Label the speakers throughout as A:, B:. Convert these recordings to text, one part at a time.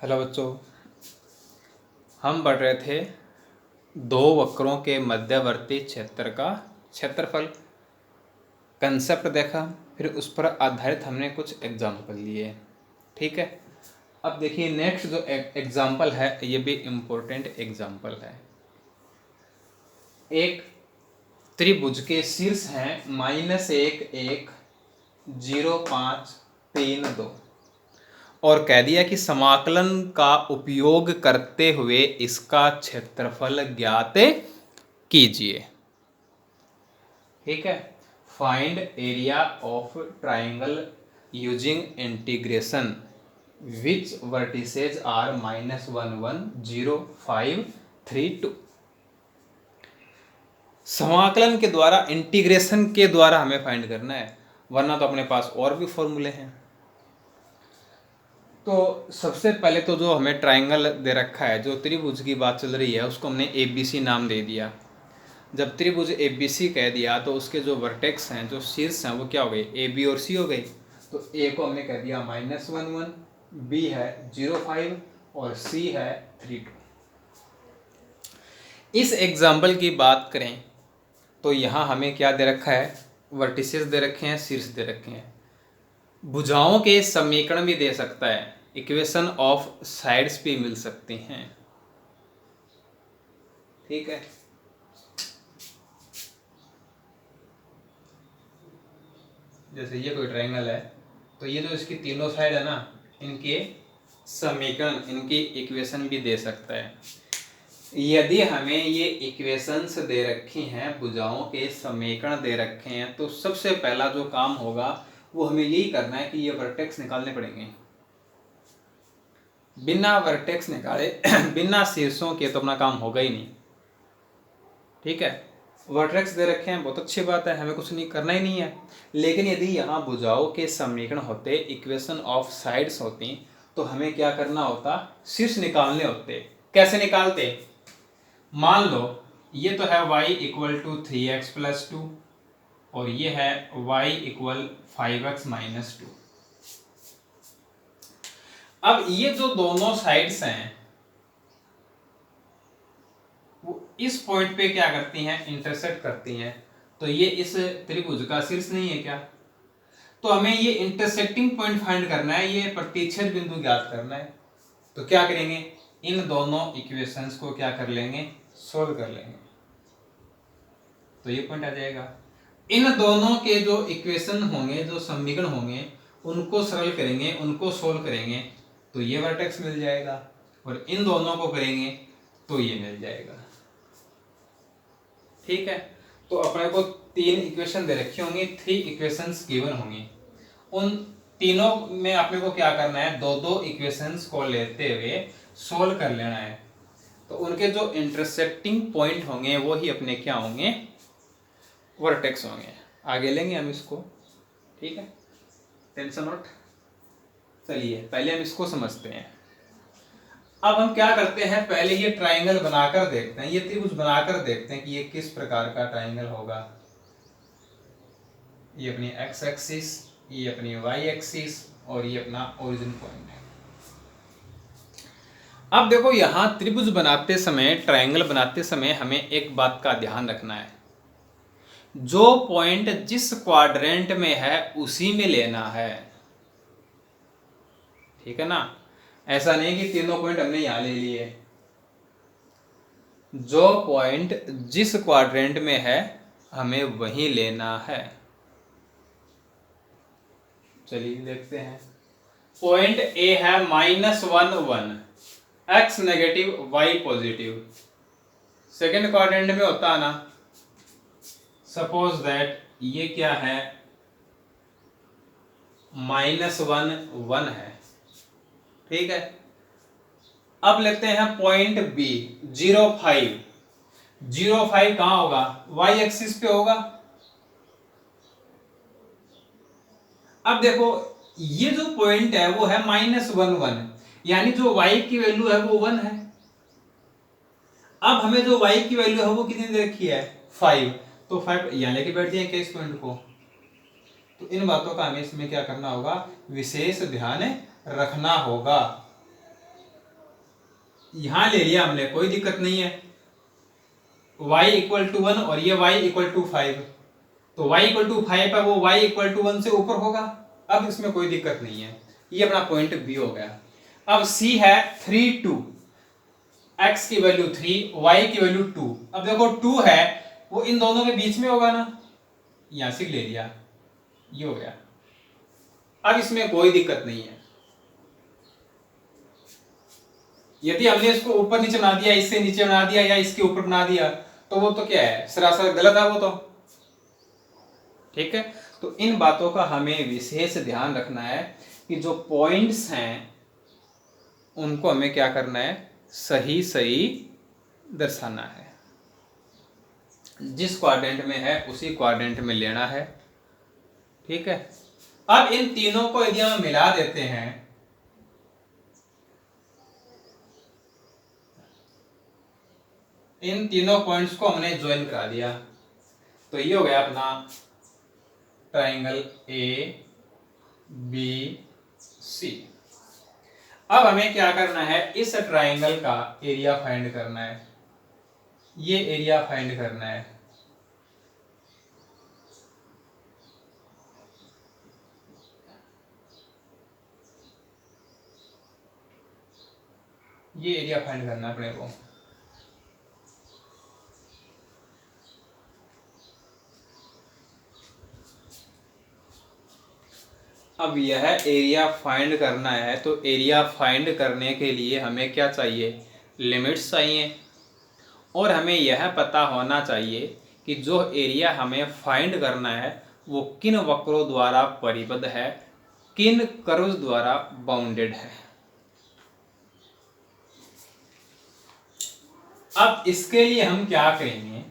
A: Hello बच्चों, हम पढ़ रहे थे दो वक्रों के मध्यवर्ती क्षेत्र का क्षेत्रफल। कंसेप्ट देखा, फिर उस पर आधारित हमने कुछ एग्जाम्पल लिए। ठीक है, अब देखिए नेक्स्ट जो एग्जाम्पल है ये भी इम्पोर्टेंट एग्जाम्पल है। एक त्रिभुज के शीर्ष हैं -1 1 0 5 3 2 और कह दिया कि समाकलन का उपयोग करते हुए इसका क्षेत्रफल ज्ञात कीजिए। ठीक है, find area of triangle using integration which vertices are -1 1 0 5 3 2। समाकलन के द्वारा, इंटीग्रेशन के द्वारा हमें फाइंड करना है, वरना तो अपने पास और भी फॉर्मूले हैं। तो सबसे पहले तो जो हमें ट्राइंगल दे रखा है, जो त्रिभुज की बात चल रही है, उसको हमने ABC नाम दे दिया। जब त्रिभुज ABC कह दिया तो उसके जो वर्टेक्स हैं, जो शीर्ष हैं, वो क्या हो गए, AB और C हो गई। तो A को हमने कह दिया -1 1, B है 0 5 और C है 3 2। इस एग्जाम्पल की बात करें तो यहाँ हमें क्या दे रखा है, वर्टिसेस दे रखे हैं, शीर्ष दे रखे हैं। भुजाओं के समीकरण भी दे सकता है, इक्वेशन ऑफ साइड्स भी मिल सकती हैं। ठीक है, जैसे ये कोई ट्रायंगल है तो ये जो इसकी तीनों साइड है ना, इनके समीकरण, इनकी इक्वेशन भी दे सकता है। यदि हमें ये इक्वेशंस दे रखी हैं, भुजाओं के समीकरण दे रखे हैं, तो सबसे पहला जो काम होगा वो हमें यही करना है कि ये वर्टेक्स निकालने पड़ेंगे। बिना वर्टेक्स निकाले बिना शीर्षों के तो अपना काम होगा ही नहीं। ठीक है, वर्टेक्स दे रखे हैं, बहुत अच्छी बात है, हमें कुछ नहीं करना ही नहीं है। लेकिन यदि यहाँ भुजाओं के समीकरण होते, इक्वेशन ऑफ साइड्स होती, तो हमें क्या करना होता, शीर्ष निकालने होते। कैसे निकालते, मान लो ये तो है y = 3x + 2 और ये है y = 5x - 2। अब ये जो दोनों साइड्स हैं वो इस पॉइंट पे क्या करती हैं, इंटरसेक्ट करती हैं। तो ये इस त्रिभुज का शीर्ष नहीं है क्या, तो हमें ये इंटरसेक्टिंग पॉइंट फाइंड करना है, ये प्रतिच्छेद बिंदु ज्ञात करना है। तो क्या करेंगे, इन दोनों इक्वेशंस को क्या कर लेंगे, सोल्व कर लेंगे, तो ये पॉइंट आ जाएगा। इन दोनों के जो इक्वेशन होंगे, जो समीकरण होंगे, उनको सरल करेंगे, उनको सोल्व करेंगे, तो ये वर्टेक्स मिल जाएगा, और इन दोनों को करेंगे तो ये मिल जाएगा। ठीक है, तो अपने को 3 इक्वेशन दे रखी होंगी, 3 इक्वेशंस गिवन होंगी। उन तीनों में अपने को क्या करना है, दो दो इक्वेशंस को लेते हुए सोल्व कर लेना है। तो उनके जो इंटरसेक्टिंग पॉइंट होंगे वो ही अपने क्या होंगे, वर्टेक्स होंगे। आगे लेंगे हम इसको, ठीक है, टेंशन नॉट। चलिए पहले हम इसको समझते हैं। अब हम क्या करते हैं, पहले ये ट्राइंगल बनाकर देखते हैं, ये त्रिभुज बनाकर देखते हैं कि ये किस प्रकार का ट्राइंगल होगा। ये अपनी एक्स एक्सिस, ये अपनी वाई एक्सिस और ये अपना ओरिजिन पॉइंट है। अब देखो यहां त्रिभुज बनाते समय, ट्राइंगल बनाते समय हमें एक बात का ध्यान रखना है, जो पॉइंट जिस क्वाड्रेंट में है उसी में लेना है। ठीक है ना, ऐसा नहीं कि तीनों पॉइंट हमने यहां ले लिए। जो पॉइंट जिस क्वाड्रेंट में है हमें वही लेना है। चलिए देखते हैं। पॉइंट ए है -1 1, x negative y positive. Second quadrant में होता है ना, सपोज दैट ये क्या है, -1 1 है। ठीक है, अब लेते हैं पॉइंट बी 0 5। 0 5 कहां होगा, y एक्सिस पे होगा। अब देखो ये जो पॉइंट है वो है -1 1, यानी जो y की वैल्यू है वो 1 है। अब हमें जो y की वैल्यू है वो कितनी दे रखी है, 5। तो 5 यहां लेके बैठ जाएंगे इस पॉइंट को। तो इन बातों का हमें इसमें क्या करना होगा, विशेष ध्यान रखना होगा। यहां ले लिया हमने, कोई दिक्कत नहीं है। y इक्वल टू 1 और ये y इक्वल टू 5, तो y इक्वल टू 5 है, वो y इक्वल टू 1 से ऊपर होगा। अब इसमें कोई दिक्कत नहीं है, ये अपना पॉइंट बी हो गया। अब c है 3 2, x की वैल्यू 3, y की वैल्यू 2। अब देखो 2 है वो इन दोनों के बीच में होगा ना, यहां से ले लिया, ये हो गया। अब इसमें कोई दिक्कत नहीं है। यदि हमने इसको ऊपर नीचे बना दिया, इससे नीचे बना दिया या इसके ऊपर बना दिया, तो वो तो क्या है, सरासर गलत है वो तो। ठीक है, तो इन बातों का हमें विशेष ध्यान रखना है कि जो पॉइंट्स हैं उनको हमें क्या करना है, सही सही दर्शाना है। जिस क्वाड्रेंट में है उसी क्वाड्रेंट में लेना है। ठीक है, अब इन तीनों को यदि हम मिला देते हैं, इन तीनों पॉइंट्स को हमने ज्वाइन करा दिया, तो ये हो गया अपना ट्राइंगल ए बी सी। अब हमें क्या करना है, इस ट्राइंगल का एरिया फाइंड करना है, ये एरिया फाइंड करना है। ये एरिया फाइंड करना है अपने को। अब यह एरिया फाइंड करना है, तो एरिया फाइंड करने के लिए हमें क्या चाहिए, लिमिट्स चाहिए। और हमें यह पता होना चाहिए कि जो एरिया हमें फाइंड करना है वो किन वक्रों द्वारा परिबद्ध है, किन कर्व्स द्वारा बाउंडेड है। अब इसके लिए हम क्या करेंगे,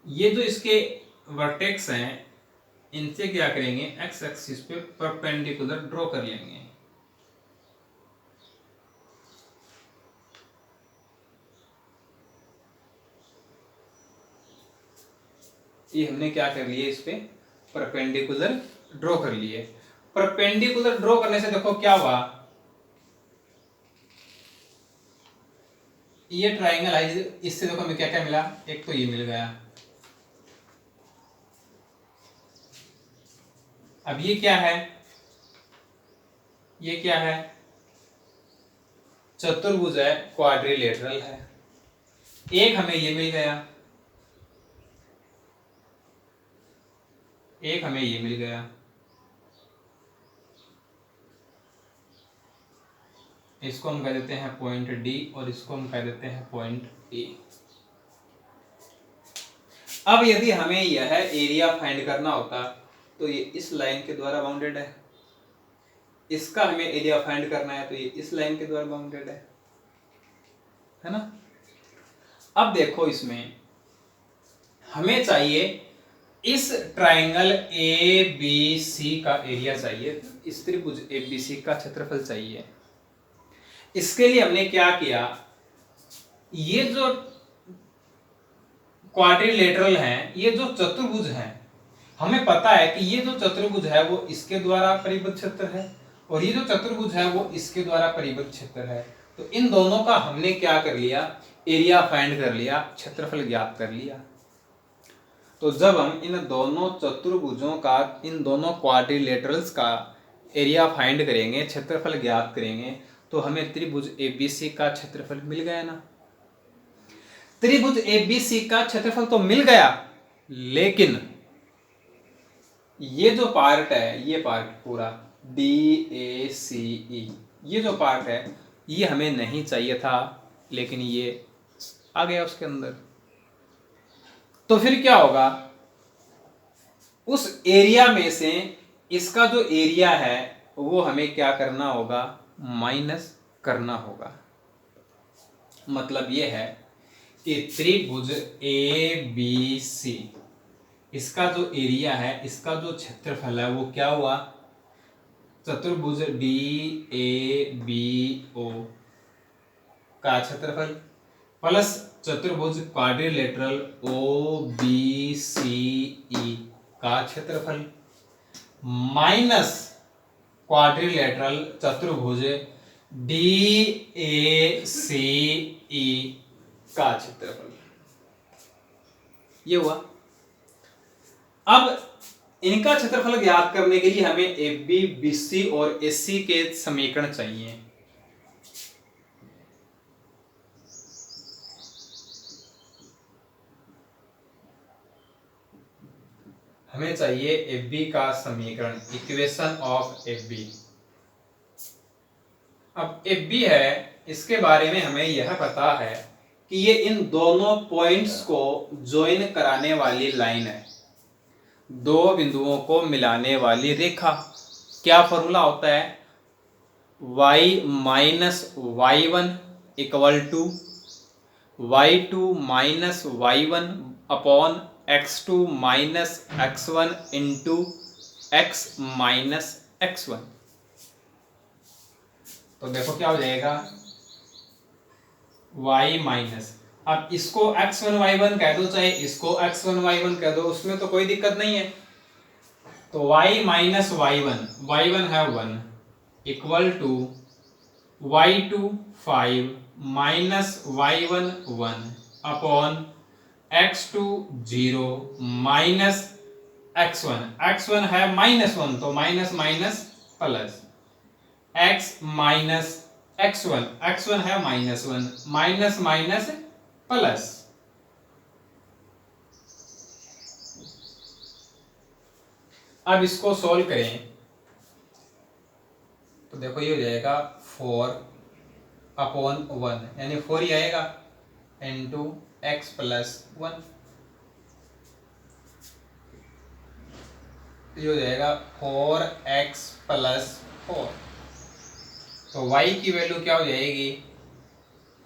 A: ये जो इसके वर्टेक्स हैं इनसे क्या करेंगे, एक्स एक्सिस पे परपेंडिकुलर ड्रॉ कर लेंगे। ये हमने क्या कर लिए, इस पे परपेंडिकुलर ड्रॉ कर लिए। परपेंडिकुलर ड्रॉ करने से देखो क्या हुआ, ये ट्राइंगल है, इससे देखो हमें क्या क्या मिला, एक तो ये मिल गया। अब ये क्या है, ये क्या है, चतुर्भुज है, क्वाड्रिलेटरल है। एक हमें ये मिल गया, एक हमें ये मिल गया। इसको हम कह देते हैं पॉइंट डी और इसको हम कह देते हैं पॉइंट ए। अब यदि हमें यह एरिया फाइंड करना होता तो ये इस लाइन के द्वारा बाउंडेड है, इसका हमें एरिया फाइंड करना है तो ये इस लाइन के द्वारा बाउंडेड है ना। अब देखो इसमें हमें चाहिए इस ट्राइंगल ए बी सी का एरिया चाहिए, इस त्रिभुज ए बी सी का क्षेत्रफल चाहिए। इसके लिए हमने क्या किया, ये जो क्वाड्रिलेटरल हैं, ये जो चतुर्भुज हैं, हमें पता है कि ये जो चतुर्भुज है वो इसके द्वारा परिबद्ध क्षेत्र है और ये जो चतुर्भुज है वो इसके द्वारा परिबद्ध क्षेत्र है। तो इन दोनों का हमने क्या कर लिया, एरिया फाइंड कर लिया, क्षेत्रफल ज्ञात कर लिया। तो जब हम इन दोनों चतुर्भुजों का, इन दोनों क्वाड्रिलेटरल्स का एरिया फाइंड करेंगे, क्षेत्रफल ज्ञात करेंगे, तो हमें त्रिभुज एबीसी का क्षेत्रफल मिल गया ना। त्रिभुज एबीसी का क्षेत्रफल तो मिल गया, लेकिन ये जो पार्ट है, ये पार्ट पूरा DACE, ये जो पार्ट है ये हमें नहीं चाहिए था, लेकिन ये आ गया उसके अंदर। तो फिर क्या होगा, उस एरिया में से इसका जो एरिया है वो हमें क्या करना होगा, माइनस करना होगा। मतलब ये है कि त्रिभुज ABC, इसका जो एरिया है, इसका जो क्षेत्रफल है वो क्या हुआ, चतुर्भुज DABO का क्षेत्रफल प्लस चतुर्भुज क्वाड्रिलेटरल OBCE का क्षेत्रफल माइनस क्वाड्रिलेटरल चतुर्भुज DACE का क्षेत्रफल, ये हुआ। अब इनका क्षेत्रफल ज्ञात करने के लिए हमें AB, BC और AC के समीकरण चाहिए। हमें चाहिए AB का समीकरण, इक्वेशन ऑफ AB। अब AB है, इसके बारे में हमें यह पता है कि ये इन दोनों पॉइंट्स को ज्वाइन कराने वाली लाइन है, दो बिंदुओं को मिलाने वाली रेखा। क्या फॉर्मूला होता है? y minus y1 equal to y2 minus y1 upon x2 minus x1 into x minus x1। तो देखो क्या हो जाएगा, y माइनस, अब इसको x1 y1 कह दो, चाहे इसको x1 y1 कह दो, उसमें तो कोई दिक्कत नहीं है। तो y माइनस y1 है 1 equal to y2 5 minus y1 1 upon x2 0 minus x1 है -1, तो minus minus plus x minus x1 है -1, माइनस माइनस प्लस। अब इसको सोल्व करें तो देखो ये हो जाएगा 4 अपॉन 1 यानी 4 ही आएगा इंटू x प्लस 1, ये हो जाएगा 4x प्लस 4। तो y की वैल्यू क्या हो जाएगी,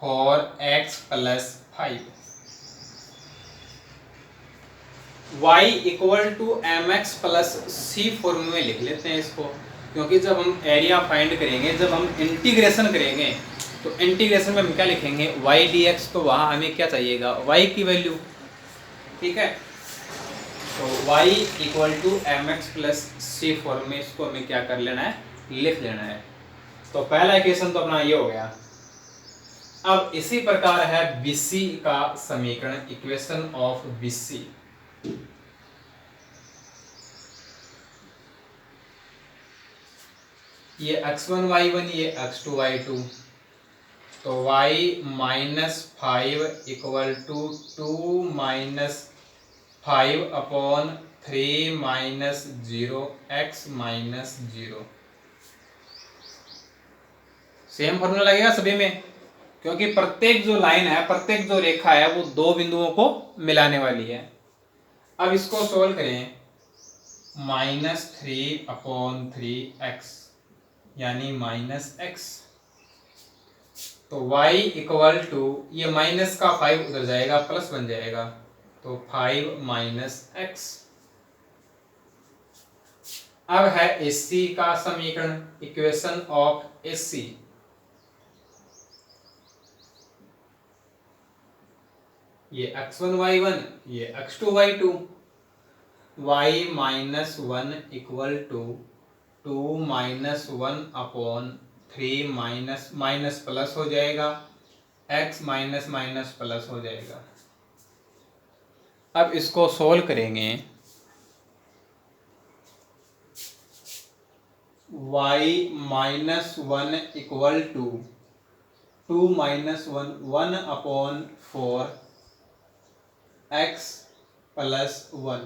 A: 4x plus 5। y equal to mx plus c form में लिख लेते हैं इसको, क्योंकि जब हम एरिया फाइंड करेंगे, जब हम इंटीग्रेशन करेंगे, तो इंटीग्रेशन में हम क्या लिखेंगे, y dx, तो वहां हमें क्या चाहिएगा, y की वैल्यू। ठीक है, तो y equal to mx plus c form में इसको हमें क्या कर लेना है, लिख लेना है। तो पहला इक्वेशन तो अपना ये हो गया। अब इसी प्रकार है BC का समीकरण, इक्वेशन ऑफ BC। ये x1 y1, ये x2 y2, तो y minus 5 equal to 2 minus 5 upon 3 minus 0 x minus 0। Same formula लगेगा सभी में, क्योंकि प्रत्येक जो लाइन है, प्रत्येक जो रेखा है, वो दो बिंदुओं को मिलाने वाली है। अब इसको सोल्व करें, -3 अपॉन 3x यानी -x, तो y इक्वल टू, ये माइनस का 5 उधर जाएगा, प्लस बन जाएगा, तो 5 माइनस x। अब है AC का समीकरण, इक्वेशन ऑफ AC। ये x1 y1, ये x2 y2, y minus 1 equal to 2 minus 1 upon 3 minus minus plus हो जाएगा, x माइनस माइनस प्लस हो जाएगा। अब इसको सोल्व करेंगे, y minus 1 equal to 2 minus 1 upon 4 x plus 1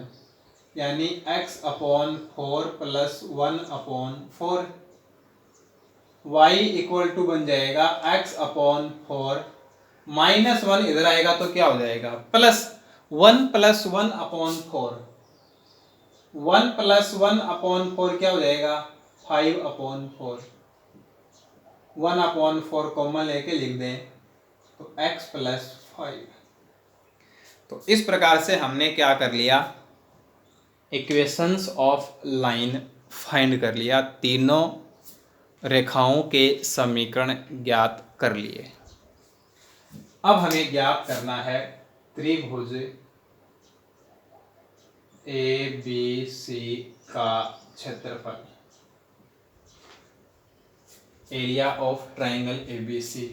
A: यानी x upon 4 plus 1 upon 4। y equal to बन जाएगा x अपॉन 4, -1 इधर आएगा तो क्या हो जाएगा, plus 1 plus 1 upon 4। 1 plus 1 upon 4 क्या हो जाएगा, 5 अपॉन 4। 1 अपॉन 4 कॉमन लेके लिख दें तो x प्लस 5। तो इस प्रकार से हमने क्या कर लिया, इक्वेशंस ऑफ लाइन फाइंड कर लिया, तीनों रेखाओं के समीकरण ज्ञात कर लिए। अब हमें ज्ञात करना है त्रिभुज ABC का क्षेत्रफल। एरिया ऑफ ट्राइंगल एबीसी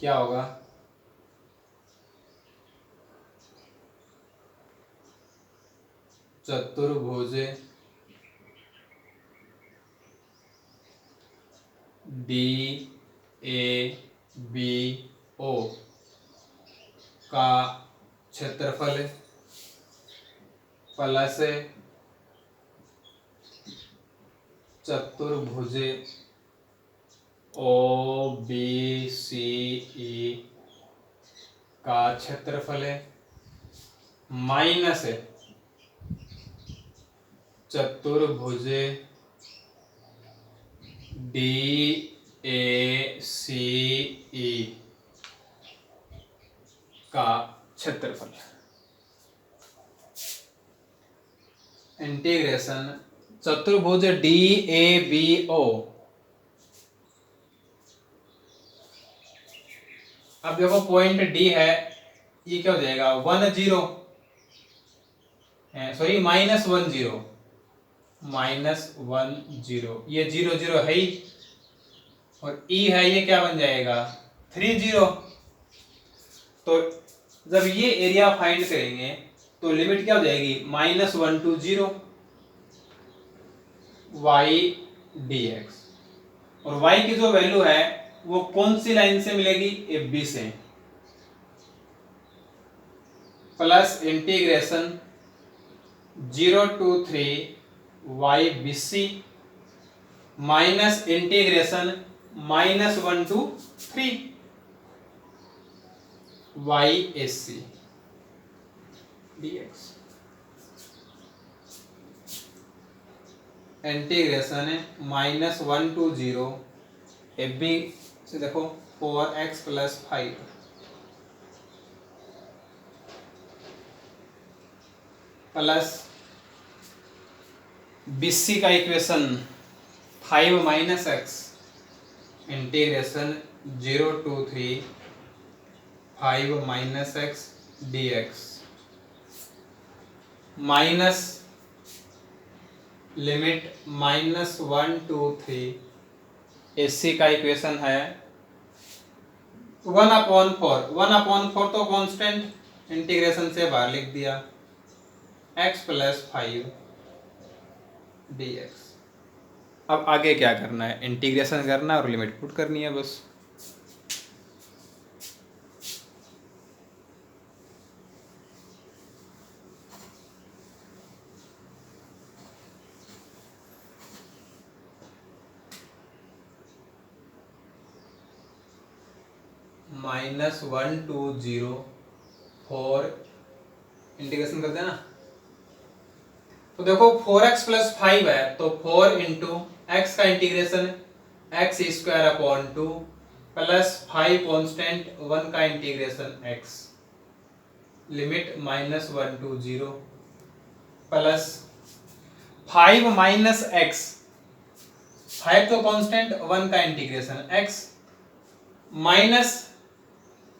A: क्या होगा? चतुर्भुज डी ए बी ओ का क्षेत्रफल प्लस चतुर्भुज ओ बी सी ई का क्षेत्रफल माइनस चतुर्भुज डी ए सी ई का क्षेत्रफल। इंटीग्रेशन चतुर्भुज डी ए बी ओ। अब देखो पॉइंट डी है, ये क्या हो जाएगा 10 सॉरी -10 -10 ये 0 है ही, और ई है ये क्या बन जाएगा 30। तो जब ये एरिया फाइंड करेंगे तो लिमिट क्या हो जाएगी -1 to 0 y dx, और y की जो वैल्यू है वो कौन सी लाइन से मिलेगी? ए बी से। Plus integration 0 to 3 y B C minus integration -1 to 3 y A C dx। Integration -1 to 0 A B से देखो 4x + 5 प्लस बीसी का equation 5 - x integration 0 to 3 5 - x dx minus limit -1 to 3 AC का equation है 1/4। 1/4 तो constant, integration से बाहर लिख दिया x + 5 dx। अब आगे क्या करना है? इंटीग्रेशन करना है और लिमिट पुट करनी है बस। -1 to 0 4 इंटीग्रेशन करते हैं ना, तो देखो 4x + 5 है तो 4 × x का इंटीग्रेशन x² प्लस 5 कांस्टेंट 1 का integration x limit -1 to 0 plus 5 - x 5 तो कांस्टेंट 1 का इंटीग्रेशन x माइनस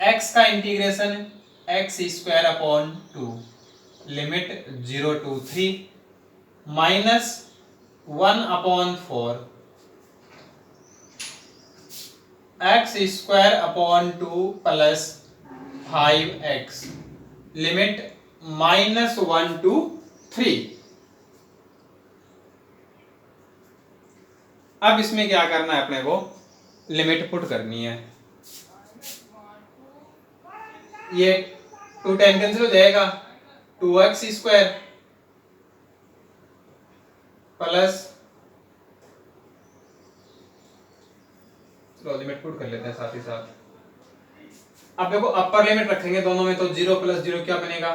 A: x का integration x² limit 0 to 3 minus 1/4 x² plus 5x limit -1 to 3। अब इसमें क्या करना है अपने को? लिमिट पुट करनी है। ये 2 10 कैंसिल हो जाएगा 2x² प्लस, चलो लिमिट पुट कर लेते हैं साथ ही साथ। अब देखो अपर लिमिट रखेंगे दोनों में तो 0 + 0 क्या बनेगा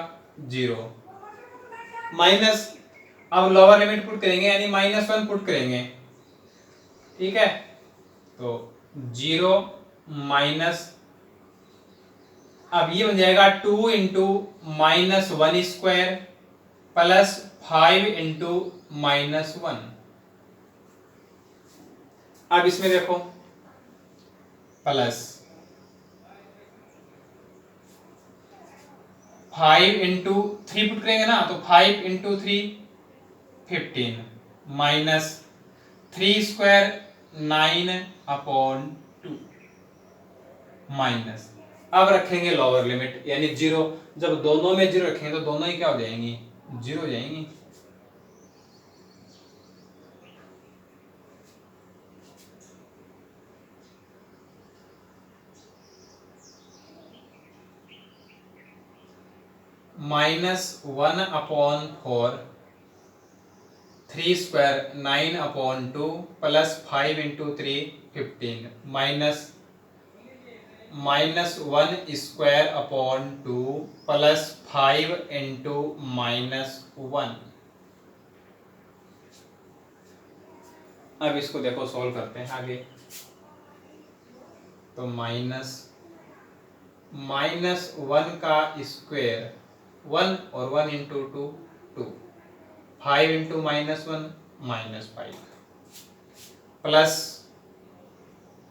A: 0 माइनस, अब लोअर लिमिट पुट करेंगे यानी -1 पुट करेंगे, ठीक है। तो 0 माइनस, अब ये बन जाएगा 2 × -1² प्लस 5 × -1। अब इसमें देखो प्लस 5 × 3 पुट करेंगे ना, तो 5 × 3 15 माइनस 3² 9/2 माइनस, अब रखेंगे लोअर लिमिट यानी 0। जब दोनों में 0 रखेंगे तो दोनों ही क्या हो जाएंगी, 0 हो जाएंगी। -1/4 3 square 9/2 plus 5 into 3 15 minus -1 square upon 2 plus 5 into -1। अब इसको देखो सॉल्व करते हैं आगे। तो -1 का स्क्वायर 1 और 1 into 2 2, 5 into -1 -5 plus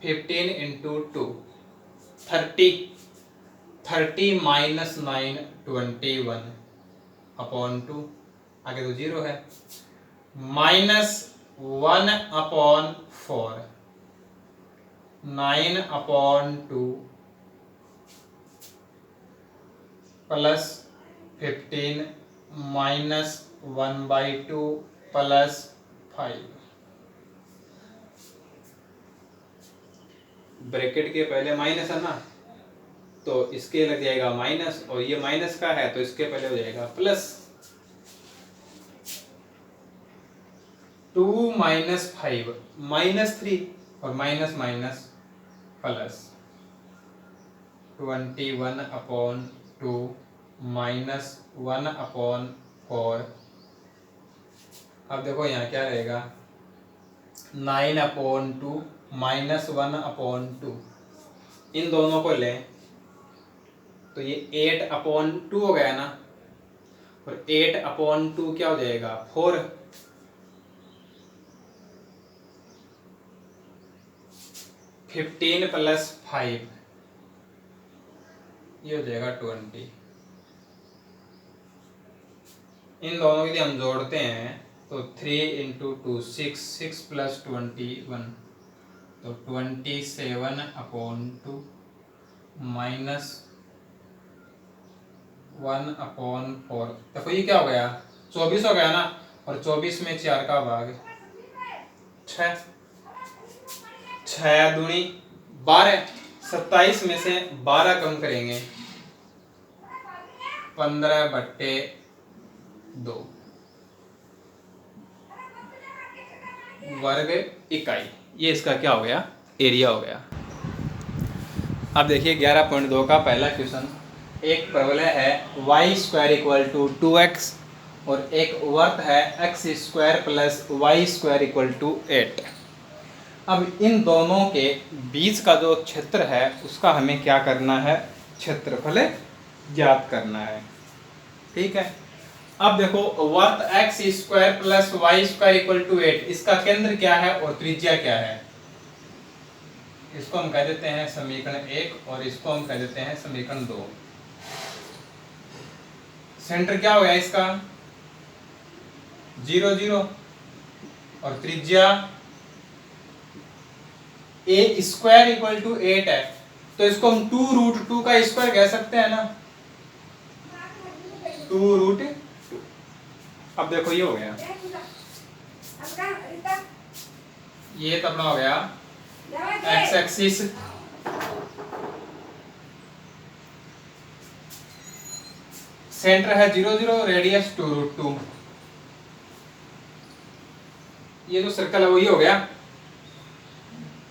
A: 15 into 2 30 minus 9 21 upon 2, आगे तो 0 है। -1/4 9/2 प्लस 15 माइनस 1/2 प्लस 5। ब्रैकेट के पहले माइनस है ना, तो इसके लग जाएगा माइनस, और ये माइनस का है तो इसके पहले हो जाएगा प्लस। 2 माइनस 5 -3 और माइनस माइनस प्लस 21/2 -1/4। अब देखो यहाँ क्या रहेगा, 9/2 -1/2, इन दोनों को लें तो ये 8/2 हो गया ना, और 8/2 क्या हो जाएगा 4। 15 प्लस 5 ये हो जाएगा 20। इन दोनों के लिए हम जोड़ते हैं तो 3 इंटू 2 6, 6 प्लस 21 तो 27/2 माइनस 1/4। देखो ये क्या हो गया 24 हो गया ना, और 24 में 4 का भाग 6, 6 दूनी 12, 27 में से 12 कम करेंगे 15/2 वर्ग इकाई। ये इसका क्या हो गया, एरिया हो गया। अब देखिए 11.2 का पहला क्वेश्चन। एक प्रबलय है y² = 2x और एक वर्त है x² + y² = 8। अब इन दोनों के बीच का जो क्षेत्र है उसका हमें क्या करना है, क्षेत्रफल ज्ञात करना है। ठीक है, अब देखो वर्त x² + y² = 8, इसका केंद्र क्या है और त्रिज्या क्या है। इसको हम कह देते हैं समीकरण 1 और इसको हम कह देते हैं समीकरण 2। सेंटर क्या हो गया इसका 0 0, और त्रिज्या a² = 8 है, तो इसको हम 2√2 का स्क्वायर कह सकते हैं ना, 2√2। अब देखो ये हो गया, ये तो अपना हो गया x एक्सिस, सेंटर है 0 0, रेडियस 2√2। ये जो सर्कल है वो ये हो गया।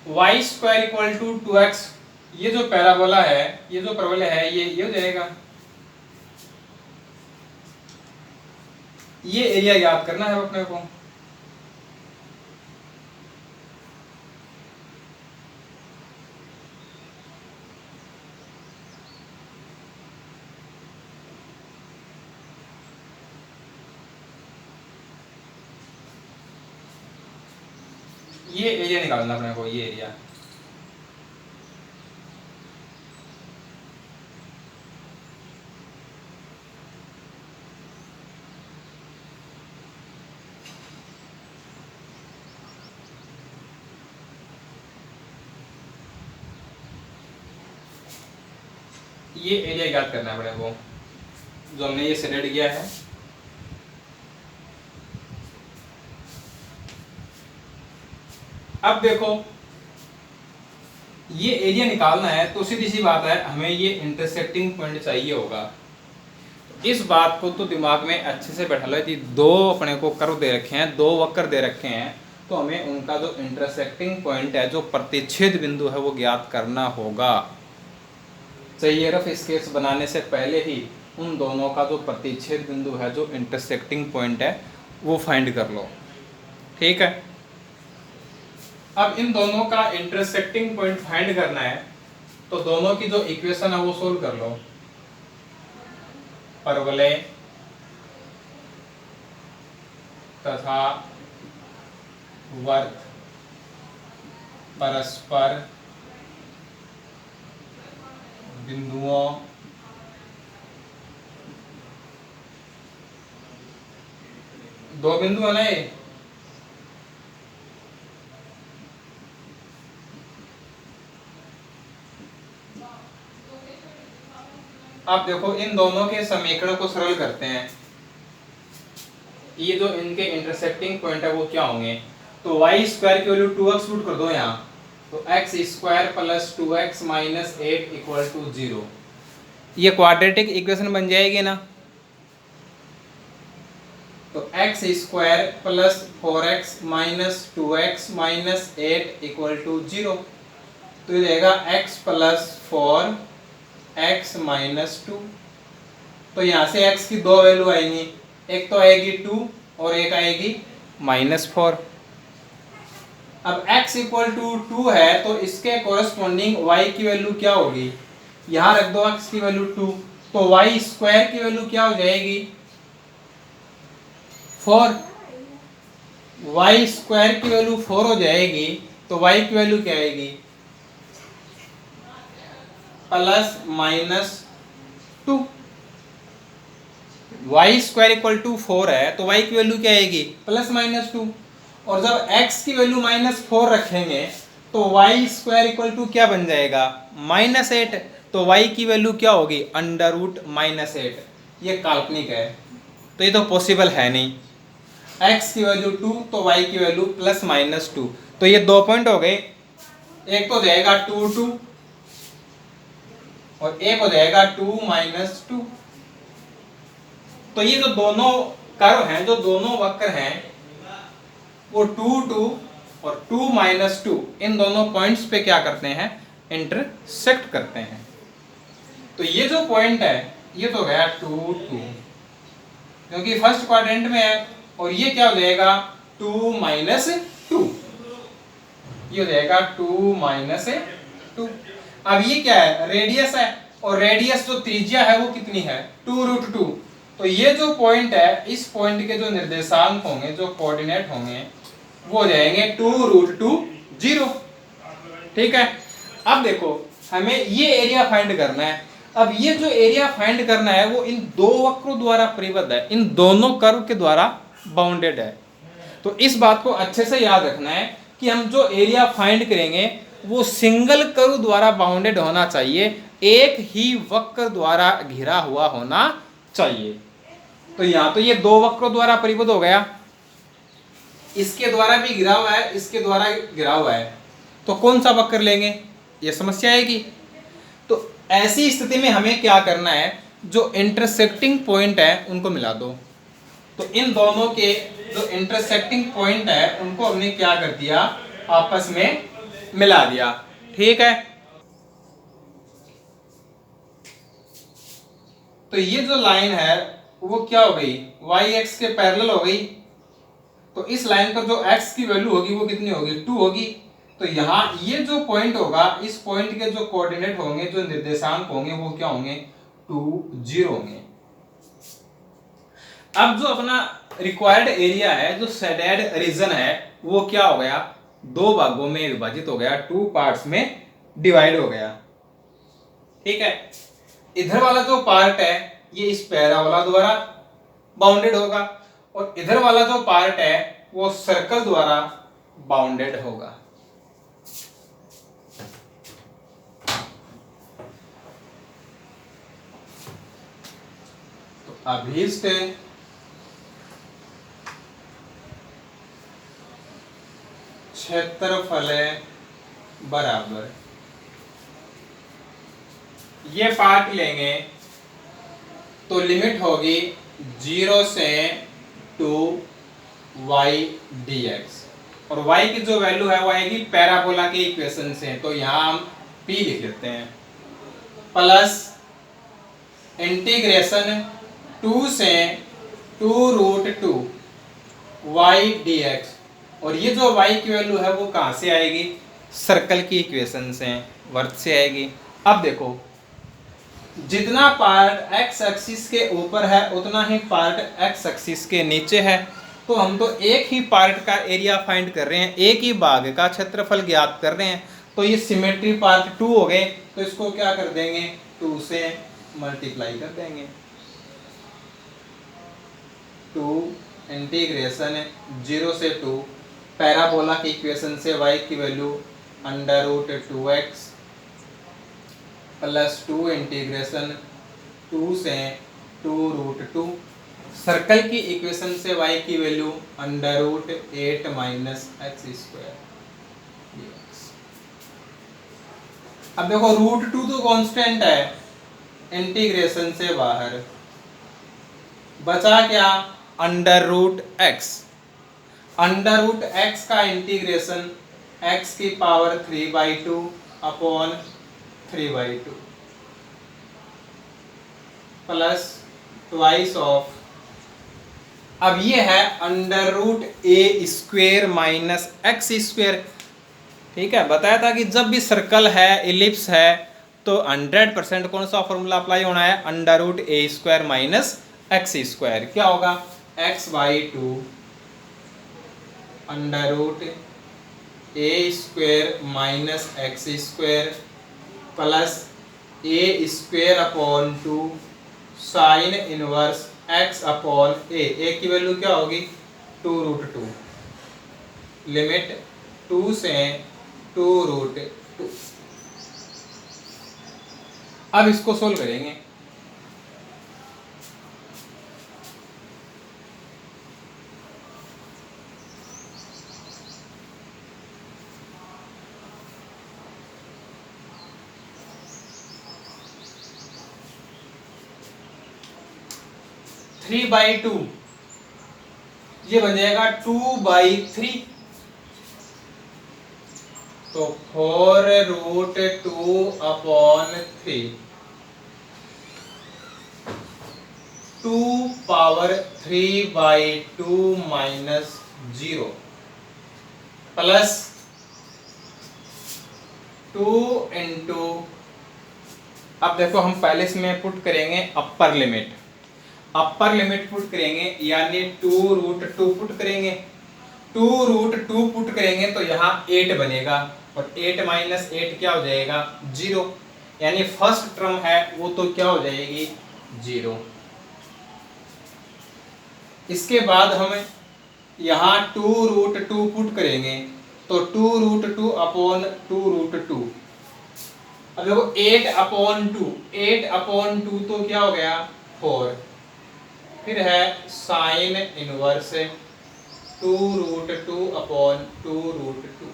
A: y² = 2x, ये जो पैराबोला है, ये जो परवलय है, ये हो जाएगा। ये एरिया याद करना है अपने को। ये एरिया निकालना अपने को, ये एरिया। ये एरिया याद करना पड़ेगा वो जो हमने ये सेलेक्ट किया है। अब देखो ये एरिया निकालना है तो सीधी सी बात है, हमें ये इंटरसेक्टिंग पॉइंट चाहिए होगा। इस बात को तो दिमाग में अच्छे से बैठा लो कि दो अपने को कर्व दे रखे हैं, दो वक्र दे रखे हैं, तो हमें उनका जो इंटरसेक्टिंग पॉइंट है, जो प्रतिच्छेद बिंदु है, वो ज्ञात करना होगा। चाहिए रफ स्केच बनाने से पहले ही उन दोनों का जो प्रतिच्छेद बिंदु है, जो इंटरसेक्टिंग पॉइंट है, वो फाइंड कर लो। ठीक है, अब इन दोनों का इंटरसेक्टिंग पॉइंट फाइंड करना है तो दोनों की जो इक्वेशन है वो सोल्व कर लो। परवलय तथा वर्त परस्पर बिंदुओं दो बिंदु है ना ये, आप देखो इन दोनों के समीकरण को सरल करते हैं। ये जो इनके इंटरसेक्टिंग पॉइंट है वो क्या होंगे, तो y स्क्वायर की वैल्यू 2x पुट कर दो यहाँ, तो x square plus 2x minus 8 equal to 0। ये क्वाड्रेटिक इक्वेशन बन जाएगी ना। तो x square plus 4x minus 2x minus 8 equal to 0, तो ये रहेगा x प्लस 4 x माइनस 2। तो यहाँ से x की दो वैल्यू आएंगी, एक तो आएगी 2 और एक आएगी -4। अब x इक्वल टू 2 है तो इसके कोरस्पॉन्डिंग y की वैल्यू क्या होगी, यहाँ रख दो x की वैल्यू 2, तो y स्क्वायर की वैल्यू क्या हो जाएगी 4। y स्क्वायर की वैल्यू 4 हो जाएगी तो y की वैल्यू क्या आएगी plus -2। y square equal to 4 है तो y की वैल्यू क्या आएगी +-2, और जब x की वैल्यू -4 रखेंगे तो y स्क्वायर इक्वल टू क्या बन जाएगा -8, तो y की वैल्यू क्या होगी √-8। ये काल्पनिक है तो ये तो पॉसिबल है नहीं। x की वैल्यू 2 तो y की वैल्यू +-2, तो ये दो पॉइंट हो गए, एक तो जाएगा 2 और एक हो जाएगा 2 - 2। तो ये जो दोनों कर्व हैं, जो दोनों वक्र हैं, वो 2 और 2 - 2 इन दोनों पॉइंट्स पे क्या करते हैं इंटरसेक्ट करते हैं। तो ये जो पॉइंट है ये तो गया 2 क्योंकि फर्स्ट क्वाड्रेंट में है, और ये क्या हो जाएगा 2 - 2, ये हो जाएगा 2 - 2। अब ये क्या है रेडियस है, और रेडियस जो त्रिज्या है वो कितनी है 2√2। तो ये जो पॉइंट है, इस पॉइंट के जो निर्देशांक होंगे, जो कोऑर्डिनेट होंगे, वो हो जाएंगे 2√2 0। ठीक है, अब देखो हमें ये एरिया फाइंड करना है। अब ये जो एरिया फाइंड करना है वो इन दो वक्रों द्वारा परिबद्ध है, इन दोनों कर्व के द्वारा बाउंडेड है। तो इस बात को अच्छे से याद रखना है कि हम जो एरिया फाइंड करेंगे वो सिंगल कर्व द्वारा बाउंडेड होना चाहिए, एक ही वक्र द्वारा घिरा हुआ होना चाहिए। तो यहां तो ये दो वक्रों द्वारा परिबद्ध हो गया, इसके द्वारा भी घिरा हुआ है, इसके द्वारा घिरा हुआ है, तो कौन सा वक्र लेंगे ये समस्या आएगी। तो ऐसी स्थिति में हमें क्या करना है, जो इंटरसेक्टिंग पॉइंट है उनको मिला दो। तो इन दोनों के जो इंटरसेक्टिंग पॉइंट है उनको हमने क्या कर दिया आपस में मिला दिया। ठीक है, तो ये जो लाइन है वो क्या हो गई y x के पैरेलल हो गई, तो इस लाइन पर जो x की वैल्यू होगी वो कितनी होगी 2 होगी। तो यहाँ ये जो पॉइंट होगा, इस पॉइंट के जो कोऑर्डिनेट होंगे, जो निर्देशांक होंगे, वो क्या होंगे 2 0 होंगे। अब जो अपना रिक्वायर्ड एरिया है, जो शेडेड रीजन है, वो क्या हो गया दो भागों में विभाजित हो गया, 2 पार्ट्स में डिवाइड हो गया। ठीक है, इधर वाला जो पार्ट है ये इस पैराबोला द्वारा बाउंडेड होगा, और इधर वाला जो पार्ट है वो सर्कल द्वारा बाउंडेड होगा। अभीष्ट क्षेत्रफल बराबर, ये पार्ट लेंगे तो लिमिट होगी 0 से 2 y dx, और y की जो वैल्यू है वो आएगी पैराबोला के इक्वेशन से, तो यहां हम p लिख लेते हैं, प्लस इंटीग्रेशन 2 से 2√2 y dx, और ये जो y की वैल्यू है वो कहां से आएगी, सर्कल की इक्वेशन से, वर्त से आएगी। अब देखो जितना पार्ट x एक्सिस के ऊपर है उतना ही पार्ट x एक्सिस के नीचे है, तो हम तो एक ही पार्ट का एरिया फाइंड कर रहे हैं, एक ही भाग का क्षेत्रफल ज्ञात कर रहे हैं, तो ये सिमेट्री पार्ट 2 हो गए, तो इसको क्या कर देंगे 2 से मल्टीप्लाई कर देंगे, 2 इंटीग्रेशन 0 से 2 पैराबोला की इक्वेशन से y की वैल्यू √2x प्लस 2 इंटीग्रेशन 2 से 2√2 सर्कल की इक्वेशन से y की वैल्यू √8 माइनस एक्स स्क्वायर। अब देखो √2 तो कांस्टेंट है, इंटीग्रेशन से बाहर बचा क्या √x, √x का इंटीग्रेशन x की power 3/2 upon 3/2 plus twice of, अब ये है √a² माइनस एक्स स्क्वायर। ठीक है, बताया था कि जब भी सर्कल है, इलिप्स है, तो 100% कौन सा फॉर्मूला अप्लाई होना है, √a² माइनस एक्स स्क्वायर। क्या होगा x/2 √a² minus x square plus a² upon 2 sine inverse x upon a की वैल्यू क्या होगी 2√2, लिमिट 2 से 2√2। अब इसको सोल्व करेंगे, थ्री बाई टू, ये बन जाएगा 2/3, तो 4√2 upon 3, 2 power 3/2 minus 0 plus 2 into, अब देखो हम पहले इसमें पुट करेंगे upper limit, upper limit put करेंगे यानी 2√2 पुट करेंगे, 2√2 पुट करेंगे तो यहाँ 8 बनेगा, और 8 माइनस 8 क्या हो जाएगा 0, यानी फर्स्ट टर्म है वो तो क्या हो जाएगी 0। इसके बाद हम यहाँ 2√2 पुट करेंगे तो 2√2 अपॉन 2√2, अब देखो 8/2, 8/2 तो क्या हो गया 4, फिर है साइन इनवर्स 2√2 अपॉन 2√2,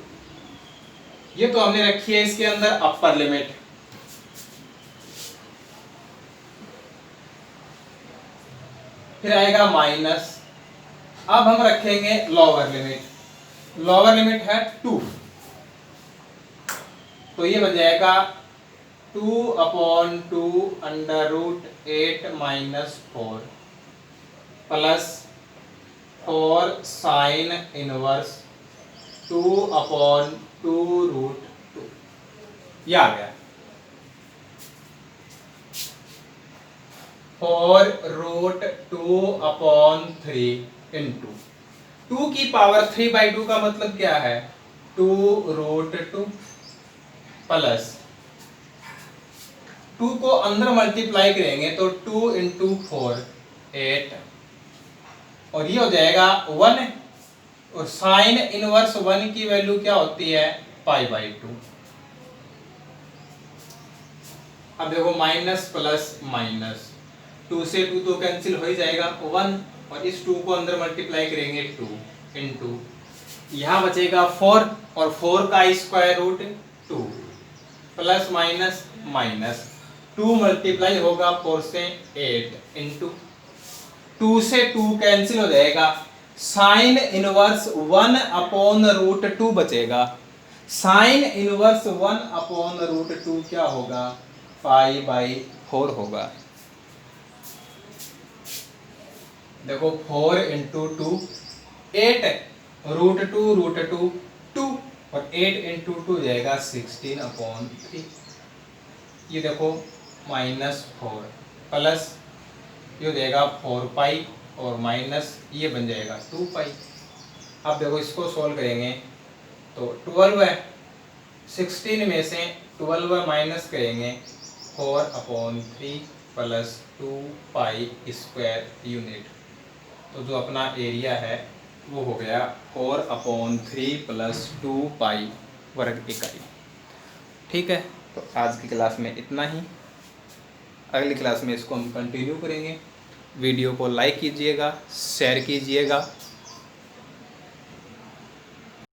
A: ये तो हमने रखी है इसके अंदर अपर लिमिट। फिर आएगा माइनस, अब हम रखेंगे लोअर लिमिट, लोअर लिमिट है 2, तो ये बन जाएगा 2/2 √8 माइनस 4 प्लस 4 साइन इनवर्स 2/2√2, ये आ गया 4√2/3 इंटू 2 की पावर 3/2 का मतलब क्या है 2√2 प्लस 2 को अंदर मल्टीप्लाई करेंगे तो 2 इंटू 4 8, और ये हो जाएगा 1, और साइन इनवर्स 1 की वैल्यू क्या होती है π/2। अब देखो माइनस प्लस माइनस 2 से 2 तो कैंसिल हो ही जाएगा 1, और इस 2 को अंदर मल्टीप्लाई करेंगे 2 इंटू, यहाँ बचेगा 4, और 4 का square root 2, plus minus minus 2 multiply होगा 4 से 8 इंटू, 2 से 2 कैंसिल हो जाएगा, साइन इनवर्स 1 अपॉन रूट 2 बचेगा, साइन इनवर्स 1 अपॉन रूट 2 क्या होगा, 5/4 होगा। देखो 4 इंटू 2 8, रूट 2 2, और 8 इंटू 2 जाएगा 16/3। ये देखो -4 प्लस ये हो जाएगा 4 और माइनस ये बन जाएगा 2 पाई। अब देखो इसको सोल्व करेंगे तो 12 है, 16 में से 12 माइनस करेंगे 4/3 प्लस 2 पाई स्क्वायर यूनिट, तो जो अपना एरिया है वो हो गया 4/3 प्लस 2 पाई वर्ग इकाई। ठीक है, तो आज की क्लास में इतना ही, अगली क्लास में इसको हम कंटिन्यू करेंगे। वीडियो को लाइक कीजिएगा, शेयर कीजिएगा